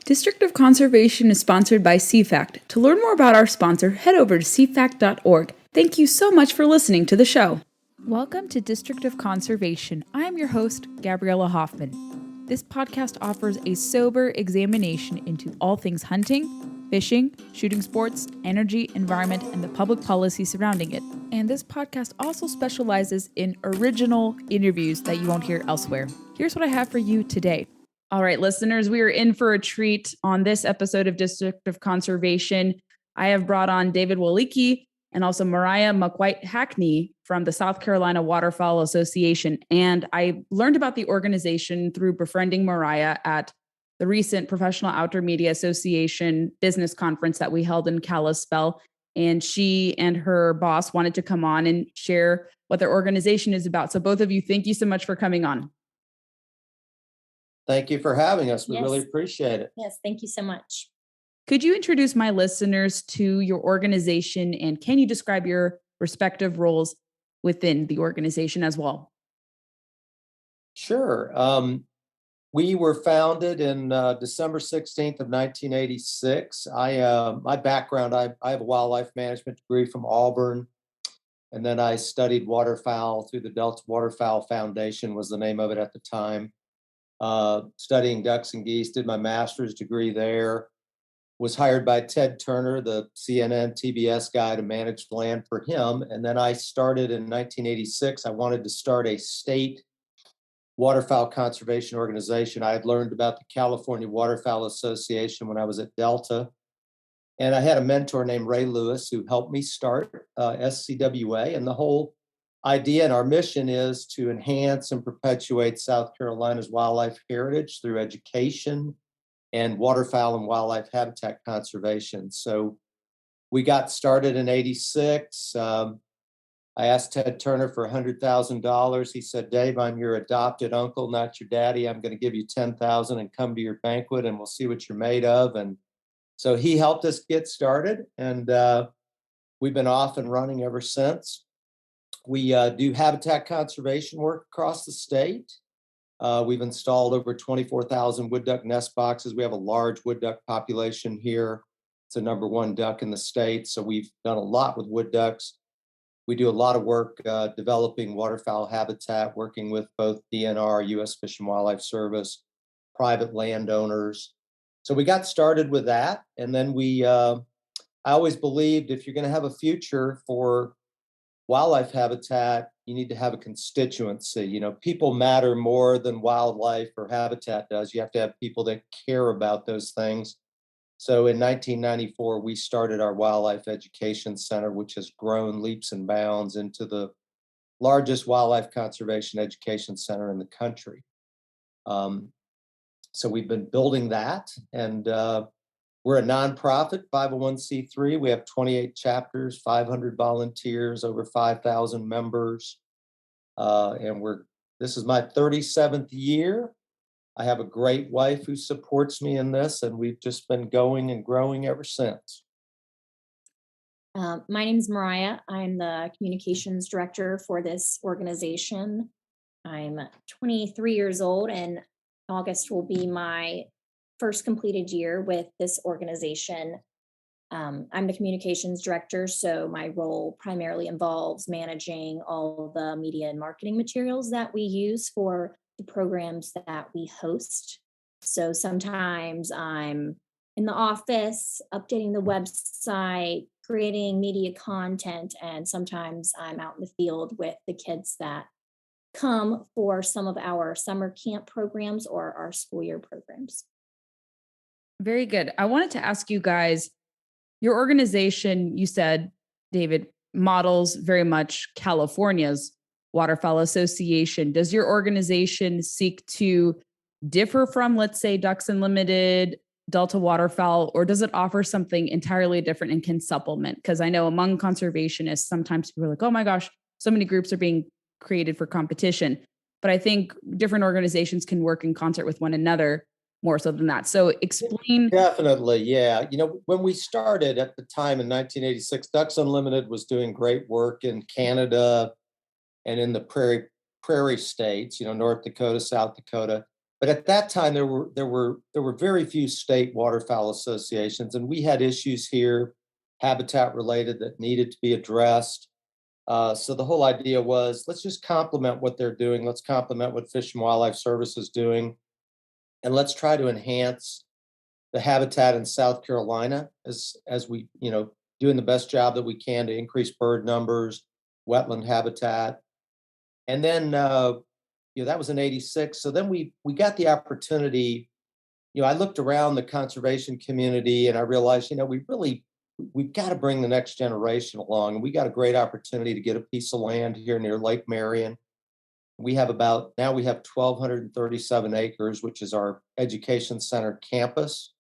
District of Conservation is sponsored by CFACT. To learn more about our sponsor, head over to cfact.org. Thank you so much for listening to the show. Welcome to District of Conservation. I am your host, Gabriella Hoffman. This podcast offers a sober examination into all things hunting, fishing, shooting sports, energy, environment, and the public policy surrounding it. And this podcast also specializes in original interviews that you won't hear elsewhere. Here's what I have for you today. All right, listeners, we are in for a treat on this episode of District of Conservation. I have brought on David Wielicki and also Mariah Hackney from the South Carolina Waterfowl Association. And I learned about the organization through befriending Mariah at the recent Professional Outdoor Media Association business conference that we held in Kalispell. And she and her boss wanted to come on and share what their organization is about. So both of you, thank you so much for coming on. Thank you for having us. We really appreciate it. Yes, thank you so much. Could you introduce my listeners to your organization, and can you describe your respective roles within the organization as well? Sure. We were founded in December 16th of 1986. My background, I have a wildlife management degree from Auburn, and then I studied waterfowl through the Delta Waterfowl Foundation was the name of it at the time. Studying ducks and geese, did my master's degree there, was hired by Ted Turner, the CNN TBS guy, to manage land for him. And then I started in 1986. I wanted to start a state waterfowl conservation organization. I had learned about the California Waterfowl Association when I was at Delta. And I had a mentor named Ray Lewis who helped me start SCWA. And the whole idea and our mission is to enhance and perpetuate South Carolina's wildlife heritage through education and waterfowl and wildlife habitat conservation. So we got started in 86. I asked Ted Turner for $100,000. He said, "Dave, I'm your adopted uncle, not your daddy. I'm going to give you $10,000 and come to your banquet and we'll see what you're made of." And so he helped us get started, and we've been off and running ever since. We do habitat conservation work across the state. We've installed over 24,000 wood duck nest boxes. We have a large wood duck population here. It's the number one duck in the state. So we've done a lot with wood ducks. We do a lot of work developing waterfowl habitat, working with both DNR, U.S. Fish and Wildlife Service, private landowners. So we got started with that. And then I always believed if you're going to have a future for wildlife habitat, you need to have a constituency. You know, people matter more than wildlife or habitat does. You have to have people that care about those things. So in 1994, we started our Wildlife Education Center, which has grown leaps and bounds into the largest wildlife conservation education center in the country. So we've been building that, and we're a nonprofit, 501c3. We have 28 chapters, 500 volunteers, over 5,000 members. And this is my 37th year. I have a great wife who supports me in this, and we've just been going and growing ever since. My name is Mariah. I'm the communications director for this organization. I'm 23 years old, and August will be my first completed year with this organization. I'm the communications director, so my role primarily involves managing all the media and marketing materials that we use for the programs that we host. So sometimes I'm in the office, updating the website, creating media content, and sometimes I'm out in the field with the kids that come for some of our summer camp programs or our school year programs. Very good. I wanted to ask you guys, your organization, you said, David, models very much California's Waterfowl Association. Does your organization seek to differ from, let's say, Ducks Unlimited, Delta Waterfowl, or does it offer something entirely different and can supplement? Because I know among conservationists, sometimes people are like, oh my gosh, so many groups are being created for competition. But I think different organizations can work in concert with one another more so than that. So explain. Definitely, yeah. You know, when we started at the time in 1986, Ducks Unlimited was doing great work in Canada and in the prairie states, you know, North Dakota, South Dakota. But at that time, there were very few state waterfowl associations, and we had issues here, habitat related, that needed to be addressed. So the whole idea was, let's just complement what they're doing. Let's complement what Fish and Wildlife Service is doing, and let's try to enhance the habitat in South Carolina as we, doing the best job that we can to increase bird numbers, wetland habitat. And then, that was in '86. So then we got the opportunity. I looked around the conservation community and I realized, we've got to bring the next generation along. And we got a great opportunity to get a piece of land here near Lake Marion. We have 1,237 acres, which is our education center campus.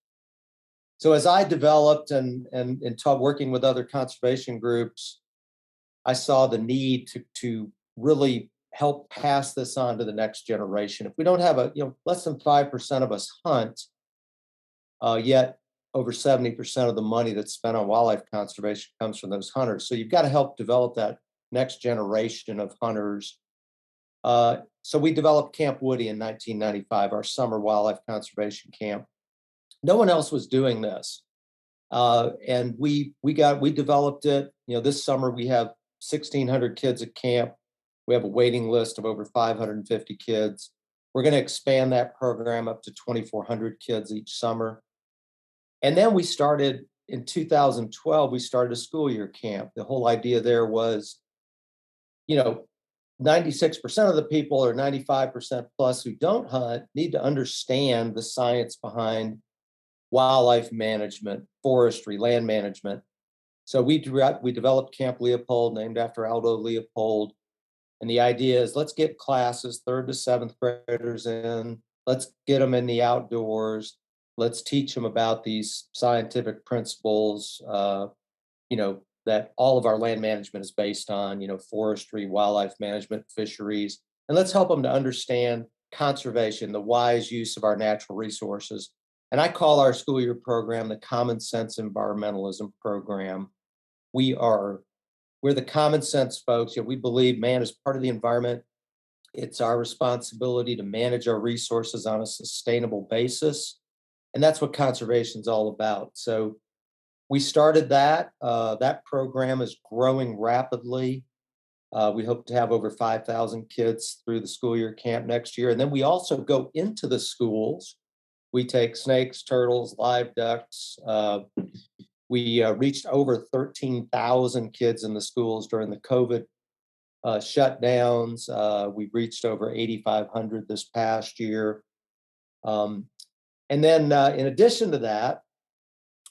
So as I developed and working with other conservation groups, I saw the need to really help pass this on to the next generation. If we don't have less than 5% of us hunt, yet over 70% of the money that's spent on wildlife conservation comes from those hunters. So you've got to help develop that next generation of hunters. So we developed Camp Woody in 1995, our summer wildlife conservation camp. No one else was doing this. And we developed it. This summer we have 1,600 kids at camp. We have a waiting list of over 550 kids. We're going to expand that program up to 2,400 kids each summer. And then we started in 2012, we started a school year camp. The whole idea there was, 96% of the people, or 95% plus, who don't hunt need to understand the science behind wildlife management, forestry, land management. So we developed Camp Leopold, named after Aldo Leopold. And the idea is, let's get classes, 3rd to 7th graders in. Let's get them in the outdoors. Let's teach them about these scientific principles, that all of our land management is based on, forestry, wildlife management, fisheries. And let's help them to understand conservation, the wise use of our natural resources. And I call our school year program the Common Sense Environmentalism Program. We're the common sense folks. We believe man is part of the environment. It's our responsibility to manage our resources on a sustainable basis. And that's what conservation is all about. So we started that. That program is growing rapidly. We hope to have over 5,000 kids through the school year camp next year. And then we also go into the schools. We take snakes, turtles, live ducks. We reached over 13,000 kids in the schools during the COVID shutdowns. We reached over 8,500 this past year. And then in addition to that,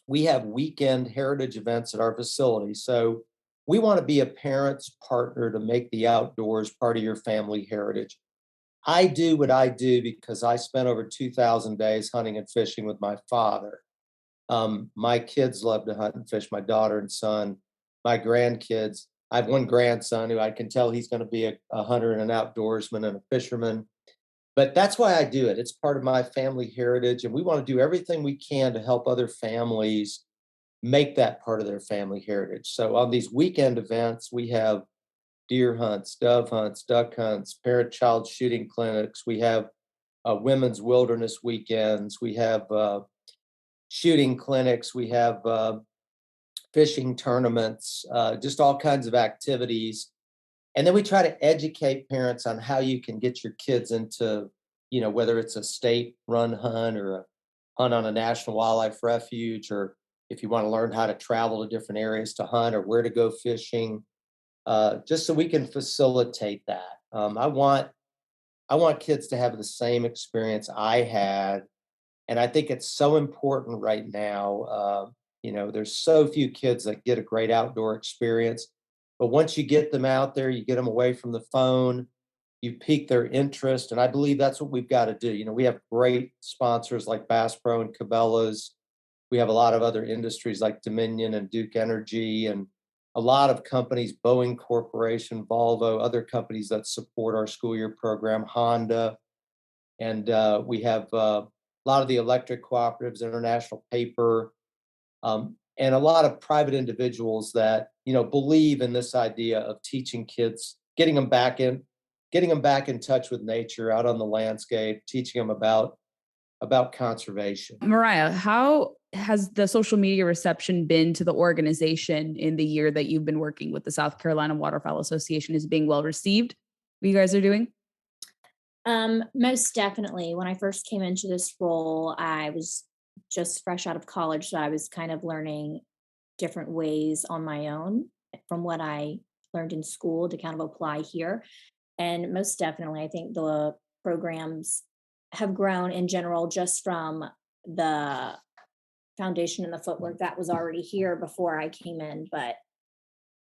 we have weekend heritage events at our facility. So we want to be a parent's partner to make the outdoors part of your family heritage. I do what I do because I spent over 2,000 days hunting and fishing with my father. My kids love to hunt and fish, my daughter and son, my grandkids. I have one grandson who I can tell he's going to be a hunter and an outdoorsman and a fisherman. But that's why I do it. It's part of my family heritage. And we want to do everything we can to help other families make that part of their family heritage. So on these weekend events, we have deer hunts, dove hunts, duck hunts, parent-child shooting clinics. We have women's wilderness weekends. We have shooting clinics. We have fishing tournaments, just all kinds of activities. And then we try to educate parents on how you can get your kids into, whether it's a state-run hunt or a hunt on a national wildlife refuge, or if you want to learn how to travel to different areas to hunt or where to go fishing, just so we can facilitate that. I want kids to have the same experience I had. And I think it's so important right now. There's so few kids that get a great outdoor experience. But once you get them out there, you get them away from the phone, you pique their interest. And I believe that's what we've got to do. We have great sponsors like Bass Pro and Cabela's. We have a lot of other industries like Dominion and Duke Energy, and a lot of companies, Boeing Corporation, Volvo, other companies that support our school year program, Honda. And we have a lot of the electric cooperatives, International Paper, and a lot of private individuals that, believe in this idea of teaching kids, getting them back getting them back in touch with nature, out on the landscape, teaching them about conservation. Mariah, how has the social media reception been to the organization in the year that you've been working with the South Carolina Waterfowl Association? Is it being well received? What you guys are doing? Most definitely. When I first came into this role, I was just fresh out of college, so I was kind of learning different ways on my own from what I learned in school to kind of apply here. And most definitely, I think the programs have grown in general just from the foundation and the footwork that was already here before I came in. But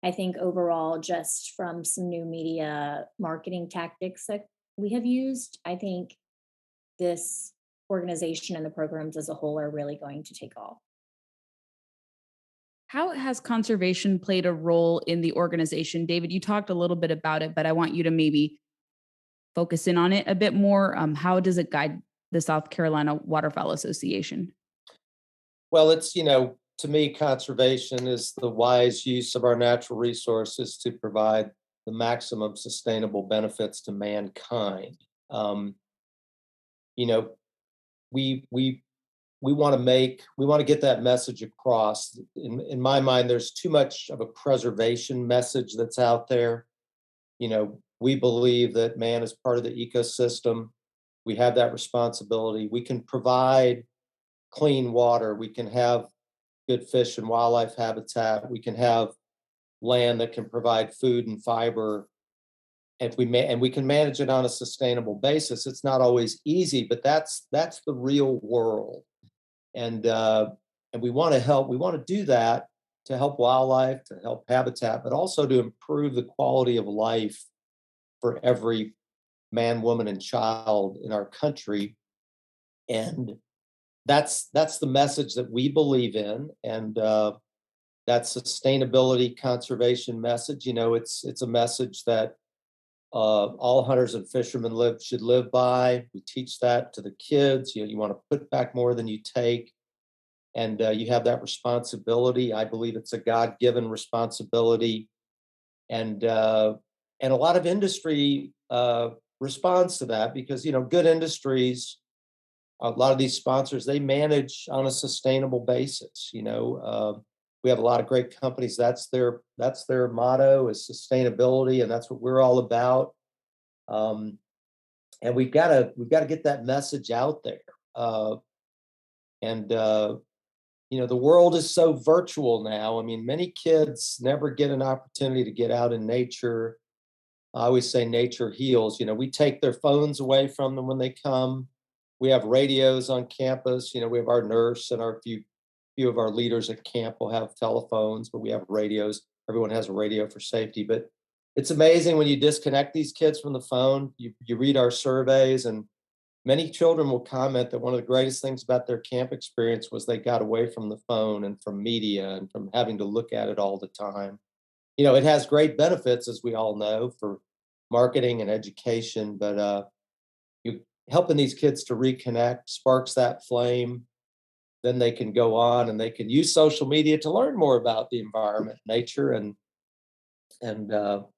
I think overall, just from some new media marketing tactics that we have used, I think this organization and the programs as a whole are really going to take off. How has conservation played a role in the organization? David, you talked a little bit about it, but I want you to maybe focus in on it a bit more. How does it guide the South Carolina Waterfowl Association? Well, it's, to me, conservation is the wise use of our natural resources to provide the maximum sustainable benefits to mankind. You know, we want to get that message across. In my mind, there's too much of a preservation message that's out there. We believe that man is part of the ecosystem. We have that responsibility. We can provide clean water. We can have good fish and wildlife habitat. We can have land that can provide food and fiber. And we can manage it on a sustainable basis. It's not always easy, but that's the real world. And we want to help. We want to do that to help wildlife, to help habitat, but also to improve the quality of life for every man, woman, and child in our country. And that's the message that we believe in. And that sustainability conservation message, it's a message that all hunters and fishermen should live by. We teach that to the kids. You want to put back more than you take. And you have that responsibility. I believe it's a God-given responsibility. And a lot of industry responds to that because, good industries, a lot of these sponsors, they manage on a sustainable basis. We have a lot of great companies. That's their motto is sustainability, and that's what we're all about. And we've got to get that message out there. The world is so virtual now. I mean, many kids never get an opportunity to get out in nature. I always say nature heals. We take their phones away from them when they come. We have radios on campus. We have our nurse and our few of our leaders at camp will have telephones, but we have radios. Everyone has a radio for safety. But it's amazing when you disconnect these kids from the phone. You read our surveys, and many children will comment that one of the greatest things about their camp experience was they got away from the phone and from media and from having to look at it all the time. It has great benefits, as we all know, for marketing and education, but you helping these kids to reconnect sparks that flame. Then they can go on and they can use social media to learn more about the environment, nature, and so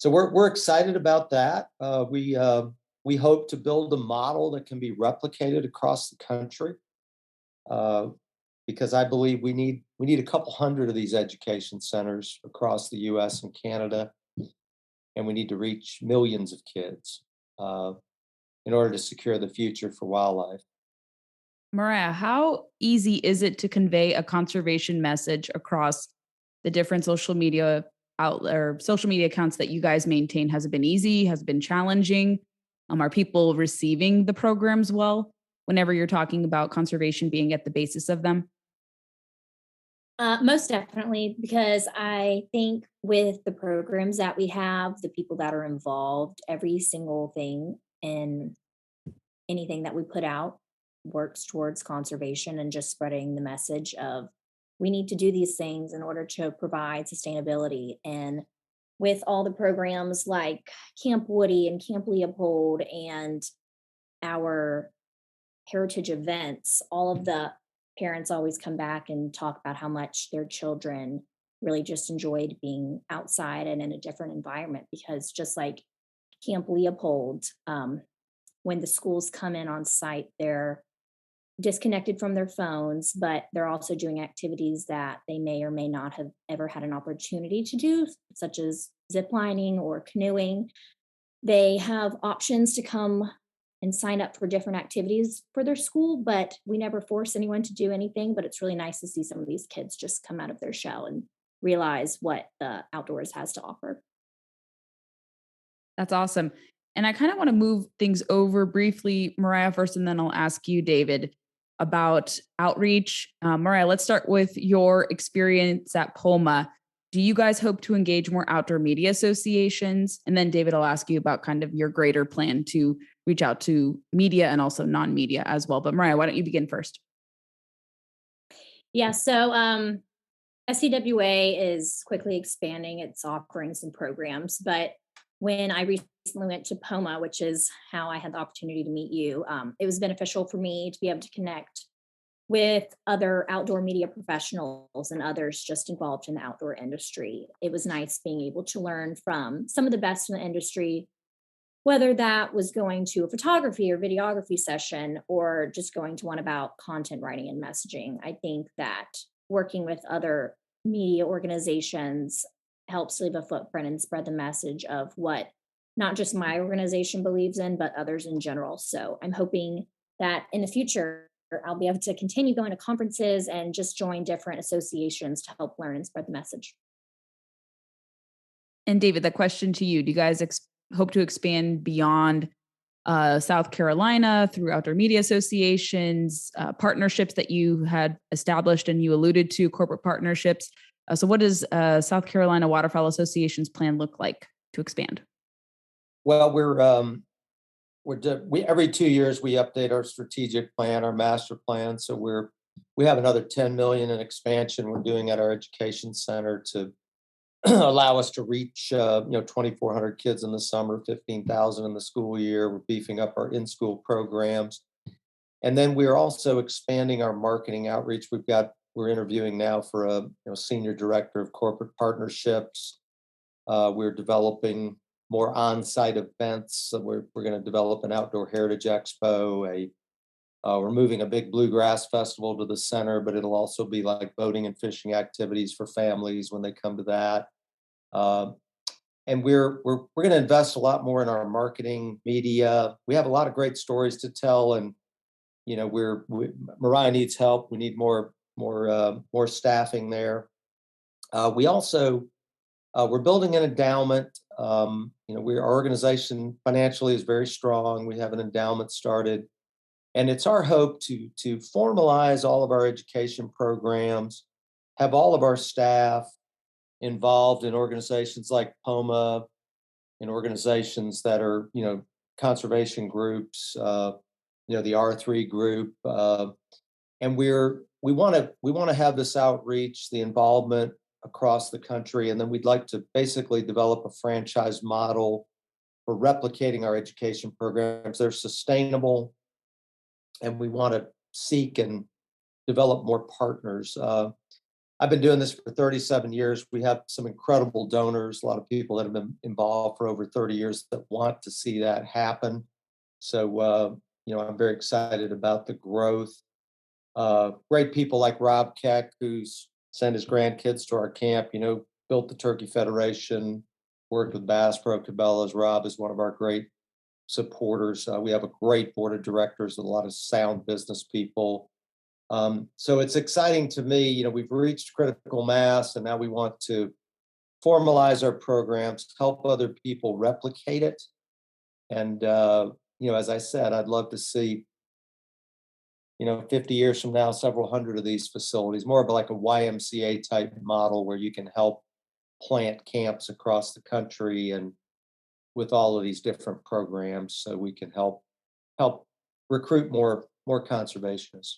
we're excited about that. We hope to build a model that can be replicated across the country, because I believe we need a couple hundred of these education centers across the U.S. and Canada, and we need to reach millions of kids in order to secure the future for wildlife. Mariah, how easy is it to convey a conservation message across the different social media social media accounts that you guys maintain? Has it been easy? Has it been challenging? Are people receiving the programs well whenever you're talking about conservation being at the basis of them? Most definitely, because I think with the programs that we have, the people that are involved, every single thing and anything that we put out works towards conservation and just spreading the message of we need to do these things in order to provide sustainability. And with all the programs like Camp Woody and Camp Leopold and our heritage events, all of the parents always come back and talk about how much their children really just enjoyed being outside and in a different environment, because just like Camp Leopold, when the schools come in on site, they're disconnected from their phones, but they're also doing activities that they may or may not have ever had an opportunity to do, such as ziplining or canoeing. They have options to come and sign up for different activities for their school, but we never force anyone to do anything. But it's really nice to see some of these kids just come out of their shell and realize what the outdoors has to offer. That's awesome. And I kind of want to move things over briefly, Mariah, first, and then I'll ask you, David, about outreach. Mariah, let's start with your experience at POMA. Do you guys hope to engage more outdoor media associations? And then David, I'll ask you about kind of your greater plan to reach out to media and also non-media as well. But Mariah, why don't you begin first? Yeah, so SCWA is quickly expanding its offerings and programs, but when I recently went to POMA, which is how I had the opportunity to meet you, it was beneficial for me to be able to connect with other outdoor media professionals and others just involved in the outdoor industry. It was nice being able to learn from some of the best in the industry, whether that was going to a photography or videography session or just going to one about content writing and messaging. I think that working with other media organizations helps leave a footprint and spread the message of what not just my organization believes in, but others in general. So I'm hoping that in the future, I'll be able to continue going to conferences and just join different associations to help learn and spread the message. And David, the question to you, do you guys hope to expand beyond South Carolina through outdoor media associations, partnerships that you had established and you alluded to, corporate partnerships? So what does South Carolina Waterfowl Association's plan look like to expand? Well, we every 2 years we update our strategic plan, our master plan. So we have another 10 million in expansion we're doing at our education center to allow us to reach 2,400 kids in the summer, 15,000 in the school year. We're beefing up our in-school programs, and then we're also expanding our marketing outreach. We're interviewing now for a senior director of corporate partnerships. We're developing more on-site events. So we're going to develop an outdoor heritage expo. We're moving a big bluegrass festival to the center, but it'll also be like boating and fishing activities for families when they come to that. And we're going to invest a lot more in our marketing media. We have a lot of great stories to tell, and Mariah needs help. We need more staffing there. We also we're building an endowment. Our organization financially is very strong. We have an endowment started, and it's our hope to formalize all of our education programs, have all of our staff involved in organizations like POMA, in organizations that are conservation groups, the R3 group, and we want to have this outreach, the involvement across the country, and then we'd like to basically develop a franchise model for replicating our education programs. They're sustainable, and we want to seek and develop more partners. I've been doing this for 37 years. We have some incredible donors, a lot of people that have been involved for over 30 years that want to see that happen. So, I'm very excited about the growth. Great people like Rob Keck, who's sent his grandkids to our camp, built the Turkey Federation, worked with Bass Pro Cabela's. Rob is one of our great supporters. We have a great board of directors, a lot of sound business people. So it's exciting to me. We've reached critical mass, and now we want to formalize our programs, help other people replicate it. And, as I said, I'd love to see 50 years from now, several hundred of these facilities, more of like a YMCA type model where you can help plant camps across the country and with all of these different programs, so we can help recruit more conservationists.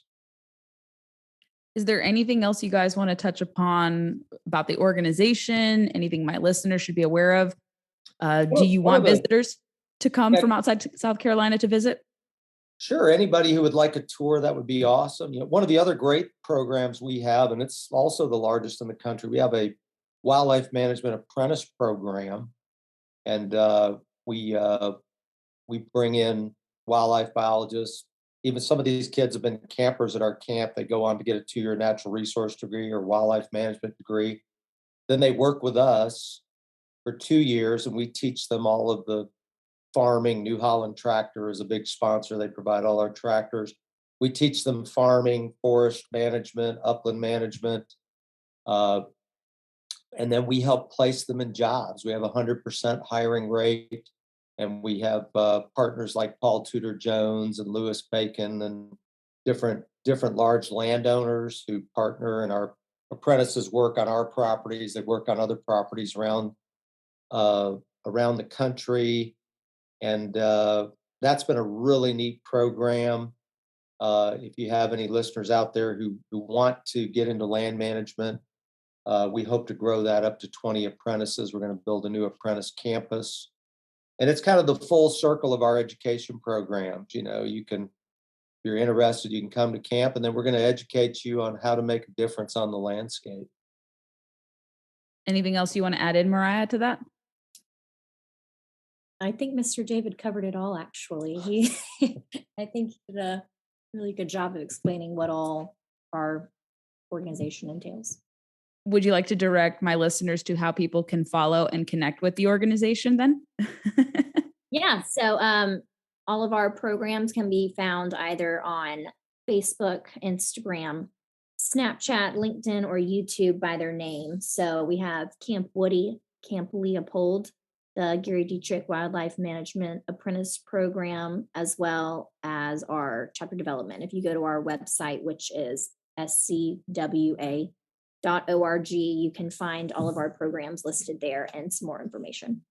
Is there anything else you guys want to touch upon about the organization? Anything my listeners should be aware of? Do you want visitors to come from outside South Carolina to visit? Sure. Anybody who would like a tour, that would be awesome. One of the other great programs we have, and it's also the largest in the country, we have a wildlife management apprentice program. And We bring in wildlife biologists. Even some of these kids have been campers at our camp. They go on to get a 2-year natural resource degree or wildlife management degree. Then they work with us for 2 years, and we teach them all of the farming. New Holland Tractor is a big sponsor. They provide all our tractors. We teach them farming, forest management, upland management, and then we help place them in jobs. We have 100% hiring rate, and we have partners like Paul Tudor Jones and Lewis Bacon and different large landowners who partner, and our apprentices work on our properties. They work on other properties around the country, and that's been a really neat program. If you have any listeners out there who want to get into land management, we hope to grow that up to 20 apprentices. We're going to build a new apprentice campus. And it's kind of the full circle of our education programs. You know, if you're interested, you can come to camp, and then we're going to educate you on how to make a difference on the landscape. Anything else you want to add in, Mariah, to that? I think Mr. David covered it all, actually. I think he did a really good job of explaining what all our organization entails. Would you like to direct my listeners to how people can follow and connect with the organization then? Yeah. So all of our programs can be found either on Facebook, Instagram, Snapchat, LinkedIn, or YouTube by their name. So we have Camp Woody, Camp Leopold, the Gary Dietrich Wildlife Management Apprentice Program, as well as our chapter development. If you go to our website, which is SCWA.org, you can find all of our programs listed there and some more information.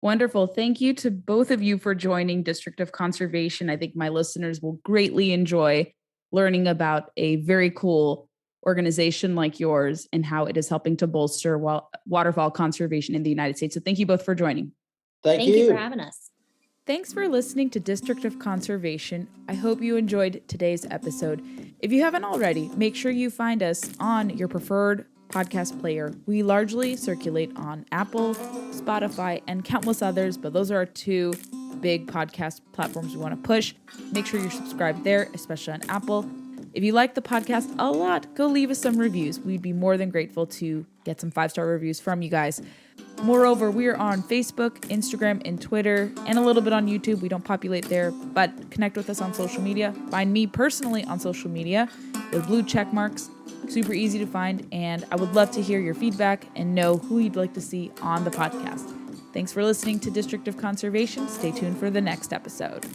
Wonderful. Thank you to both of you for joining District of Conservation. I think my listeners will greatly enjoy learning about a very cool organization like yours and how it is helping to bolster waterfowl conservation in the United States. So thank you both for joining. Thank you for having us. Thanks for listening to District of Conservation. I hope you enjoyed today's episode. If you haven't already, make sure you find us on your preferred podcast player. We largely circulate on Apple, Spotify, and countless others, but those are our 2 big podcast platforms we want to push. Make sure you're subscribed there, especially on Apple. If you like the podcast a lot, go leave us some reviews. We'd be more than grateful to get some 5-star reviews from you guys. Moreover, we are on Facebook, Instagram, and Twitter, and a little bit on YouTube. We don't populate there, but connect with us on social media. Find me personally on social media with blue check marks. Super easy to find, and I would love to hear your feedback and know who you'd like to see on the podcast. Thanks for listening to District of Conservation. Stay tuned for the next episode.